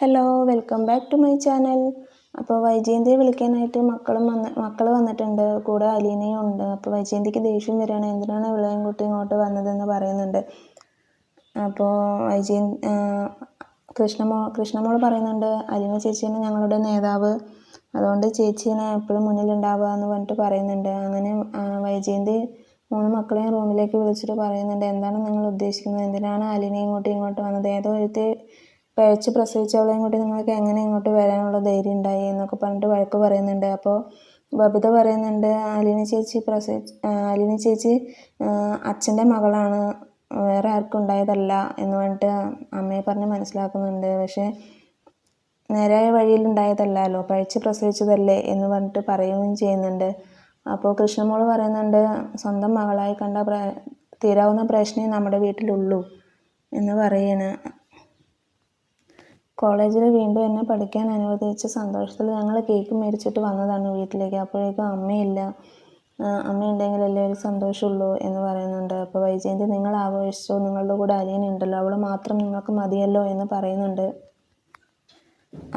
Hello, welcome back to my channel. അപ്പോൾ വൈജയന്തിയെ വിളിക്കാനായിട്ട് മക്കൾ വന്നിട്ടുണ്ട്, കൂടെ അലീനയും ഉണ്ട്. അപ്പോൾ വൈജയന്തിക്ക് ദേഷ്യം വരികയാണ്, എന്തിനാണ് ഇളയും കുട്ടി ഇങ്ങോട്ട് വന്നതെന്ന് പറയുന്നുണ്ട്. അപ്പോൾ കൃഷ്ണമോൾ പറയുന്നുണ്ട്, അലീന ചേച്ചിയാണ് ഞങ്ങളുടെ നേതാവ്, അതുകൊണ്ട് ചേച്ചീനെ എപ്പോഴും മുന്നിലുണ്ടാവുക എന്ന് പറഞ്ഞിട്ട് പറയുന്നുണ്ട്. അങ്ങനെ വൈജയന്തി 3 മക്കളെയും റൂമിലേക്ക് വിളിച്ചിട്ട് പറയുന്നുണ്ട്, എന്താണ് നിങ്ങൾ ഉദ്ദേശിക്കുന്നത്, എന്തിനാണ് അലീന ഇങ്ങോട്ട് വന്നത്, ഏതോ ഒരുത്തി പഴച്ച് പ്രസവിച്ചവളെയും കൂടി നിങ്ങൾക്ക് എങ്ങനെ ഇങ്ങോട്ട് വരാനുള്ള ധൈര്യം ഉണ്ടായി എന്നൊക്കെ പറഞ്ഞിട്ട് വഴക്ക് പറയുന്നുണ്ട്. അപ്പോൾ ബബിത പറയുന്നുണ്ട്, അലീന ചേച്ചി അച്ഛൻ്റെ മകളാണ്, വേറെ ആർക്കും ഉണ്ടായതല്ല എന്ന് പറഞ്ഞിട്ട് അമ്മയെ പറഞ്ഞ് മനസ്സിലാക്കുന്നുണ്ട്. പക്ഷേ നേരായ വഴിയിൽ ഉണ്ടായതല്ലല്ലോ, പഴച്ച് പ്രസവിച്ചതല്ലേ എന്ന് പറഞ്ഞിട്ട് പറയുകയും ചെയ്യുന്നുണ്ട്. അപ്പോൾ കൃഷ്ണമോൾ പറയുന്നുണ്ട്, സ്വന്തം മകളായി കണ്ട തീരാവുന്ന പ്രശ്നമേ നമ്മുടെ വീട്ടിലുള്ളൂ എന്ന് പറയാണ്. കോളേജിൽ വീണ്ടും എന്നെ പഠിക്കാൻ അനുവദിച്ച സന്തോഷത്തിൽ ഞങ്ങൾ കേക്ക് മേടിച്ചിട്ട് വന്നതാണ് വീട്ടിലേക്ക്. അപ്പോഴേക്കും അമ്മയില്ല, അമ്മയുണ്ടെങ്കിലല്ലേ ഒരു സന്തോഷമുള്ളൂ എന്ന് പറയുന്നുണ്ട്. അപ്പോൾ വൈജയന്തി, നിങ്ങൾ ആഘോഷിച്ചോ, നിങ്ങളുടെ കൂടെ അലീന ഉണ്ടല്ലോ, അവൾ മാത്രം നിങ്ങൾക്ക് മതിയല്ലോ എന്ന് പറയുന്നുണ്ട്.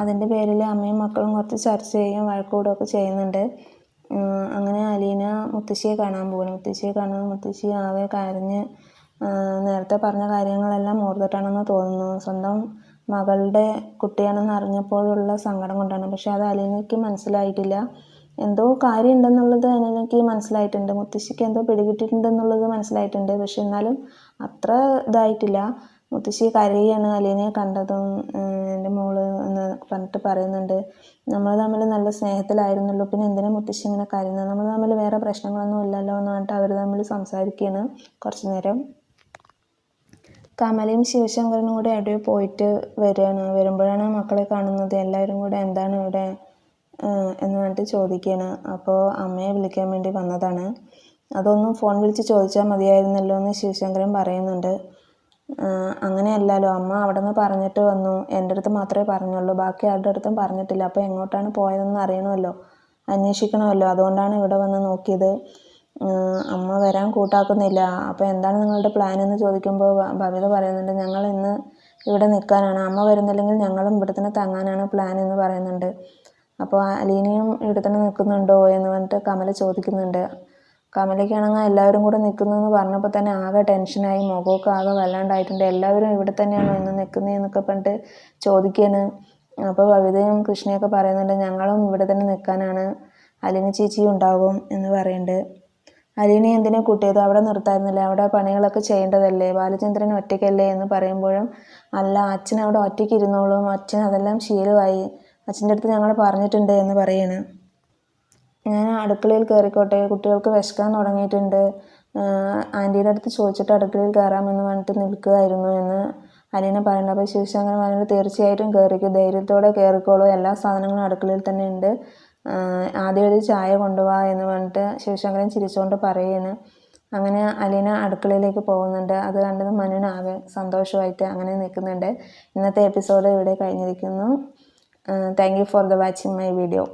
അതിൻ്റെ പേരിൽ അമ്മയും മക്കളും കുറച്ച് ചർച്ച ചെയ്യും, വഴക്കൂടുകയൊക്കെ ചെയ്യുന്നുണ്ട്. അങ്ങനെ അലീന മുത്തശ്ശിയെ കാണാൻ പോകണം. മുത്തശ്ശി ആകെ കരഞ്ഞ് നേരത്തെ പറഞ്ഞ കാര്യങ്ങളെല്ലാം ഓർത്തിട്ടാണെന്ന് തോന്നുന്നു. സ്വന്തം മകളുടെ കുട്ടിയാണെന്ന് അറിഞ്ഞപ്പോഴുള്ള സങ്കടം കൊണ്ടാണ്. പക്ഷെ അത് അലീനയ്ക്ക് മനസ്സിലായിട്ടില്ല. എന്തോ കാര്യം ഉണ്ടെന്നുള്ളത് അലീനയ്ക്ക് മനസ്സിലായിട്ടുണ്ട്, മുത്തശ്ശിക്ക് എന്തോ പിടികിട്ടിട്ടുണ്ടെന്നുള്ളത് മനസ്സിലായിട്ടുണ്ട്. പക്ഷെ എന്നാലും അത്ര ഇതായിട്ടില്ല. മുത്തശ്ശി കരയാണ് അലീനയെ കണ്ടതും. എൻ്റെ മോള് എന്ന് പറഞ്ഞിട്ട് പറയുന്നുണ്ട്, നമ്മൾ തമ്മിൽ നല്ല സ്നേഹത്തിലായിരുന്നല്ലോ, പിന്നെ എന്തിനാ മുത്തശ്ശി ഇങ്ങനെ കരയുന്നത്, നമ്മൾ തമ്മിൽ വേറെ പ്രശ്നങ്ങളൊന്നും ഇല്ലല്ലോ എന്ന് പറഞ്ഞിട്ട് അവർ തമ്മിൽ സംസാരിക്കുകയാണ് കുറച്ച് നേരം. കമലയും ശിവശങ്കരനും കൂടെ എവിടെയോ പോയിട്ട് വരുമ്പോഴാണ് മക്കളെ കാണുന്നത്. എല്ലാവരും കൂടെ എന്താണ് ഇവിടെ എന്ന് പറഞ്ഞിട്ട് ചോദിക്കുകയാണ്. അപ്പോൾ അമ്മയെ വിളിക്കാൻ വേണ്ടി വന്നതാണ്, അതൊന്നും ഫോൺ വിളിച്ച് ചോദിച്ചാൽ മതിയായിരുന്നല്ലോ എന്ന് ശിവശങ്കരൻ പറയുന്നുണ്ട്. അങ്ങനെയല്ലല്ലോ, അമ്മ അവിടെ നിന്ന് പറഞ്ഞിട്ട് വന്നു, എൻ്റെ അടുത്ത് മാത്രമേ പറഞ്ഞുള്ളൂ, ബാക്കി ആരുടെ അടുത്തും പറഞ്ഞിട്ടില്ല. അപ്പോൾ എങ്ങോട്ടാണ് പോയതെന്ന് അറിയണമല്ലോ, അന്വേഷിക്കണമല്ലോ, അതുകൊണ്ടാണ് ഇവിടെ വന്ന് നോക്കിയത്. അമ്മ വരാൻ കൂട്ടാക്കുന്നില്ല. അപ്പോൾ എന്താണ് നിങ്ങളുടെ പ്ലാൻ എന്ന് ചോദിക്കുമ്പോൾ ബബിത പറയുന്നുണ്ട്, ഞങ്ങൾ ഇന്ന് ഇവിടെ നിൽക്കാനാണ്, അമ്മ വരുന്നില്ലെങ്കിൽ ഞങ്ങളും ഇവിടെ തന്നെ തങ്ങാനാണ് പ്ലാൻ എന്ന് പറയുന്നുണ്ട്. അപ്പോൾ അലീനയും ഇവിടെ തന്നെ നിൽക്കുന്നുണ്ടോ എന്ന് പറഞ്ഞിട്ട് കമല ചോദിക്കുന്നുണ്ട്. കമലയ്ക്കാണെങ്കിൽ എല്ലാവരും കൂടെ നിൽക്കുന്നു എന്ന് പറഞ്ഞപ്പോൾ തന്നെ ആകെ ടെൻഷനായി, മുഖമൊക്കെ ആകെ വല്ലാണ്ടായിട്ടുണ്ട്. എല്ലാവരും ഇവിടെ തന്നെയാണോ ഇന്ന് നിൽക്കുന്നതെന്നൊക്കെ പറഞ്ഞിട്ട് ചോദിക്കുകയാണ്. അപ്പോൾ ബബിതയും കൃഷ്ണയൊക്കെ പറയുന്നുണ്ട്, ഞങ്ങളും ഇവിടെ തന്നെ നിൽക്കാനാണ്, അലീന ചേച്ചിയും ഉണ്ടാകും എന്ന് പറയുന്നുണ്ട്. അലീനെ എന്തിനാ കൂട്ടിയത്, അവിടെ നിർത്തായിരുന്നില്ലേ, അവിടെ പണികളൊക്കെ ചെയ്യേണ്ടതല്ലേ, ബാലചന്ദ്രൻ ഒറ്റയ്ക്കല്ലേ എന്ന് പറയുമ്പോഴും, അല്ല അച്ഛൻ അവിടെ ഒറ്റയ്ക്ക് ഇരുന്നോളും, അച്ഛൻ അതെല്ലാം ശീലമായി, അച്ഛൻ്റെ അടുത്ത് ഞങ്ങൾ പറഞ്ഞിട്ടുണ്ട് എന്ന് പറയാണ്. ഞാൻ അടുക്കളയിൽ കയറിക്കോട്ടെ, കുട്ടികൾക്ക് വിശക്കാൻ തുടങ്ങിയിട്ടുണ്ട്, ആൻറ്റിയുടെ അടുത്ത് ചോദിച്ചിട്ട് അടുക്കളയിൽ കയറാമെന്ന് പറഞ്ഞിട്ട് നിൽക്കുകയായിരുന്നു എന്ന് അലീന പറയുന്നത്. അപ്പോൾ ശിവശങ്കരൻ പറഞ്ഞിട്ട്, തീർച്ചയായിട്ടും കയറിക്കും, ധൈര്യത്തോടെ കയറിക്കോളൂ, എല്ലാ സാധനങ്ങളും അടുക്കളയിൽ തന്നെ ഉണ്ട്, ആദ്യം ഒരു ചായ കൊണ്ടുപോവാ എന്ന് പറഞ്ഞിട്ട് ശിവശങ്കരൻ ചിരിച്ചുകൊണ്ട് പറയുകയാണ്. അങ്ങനെ അലീന അടുക്കളയിലേക്ക് പോകുന്നുണ്ട്. അത് കണ്ടത് മനുവിനാകെ സന്തോഷമായിട്ട് അങ്ങനെ നിൽക്കുന്നുണ്ട്. ഇന്നത്തെ എപ്പിസോഡ് ഇവിടെ കഴിഞ്ഞിരിക്കുന്നു. Thank you for watching my video.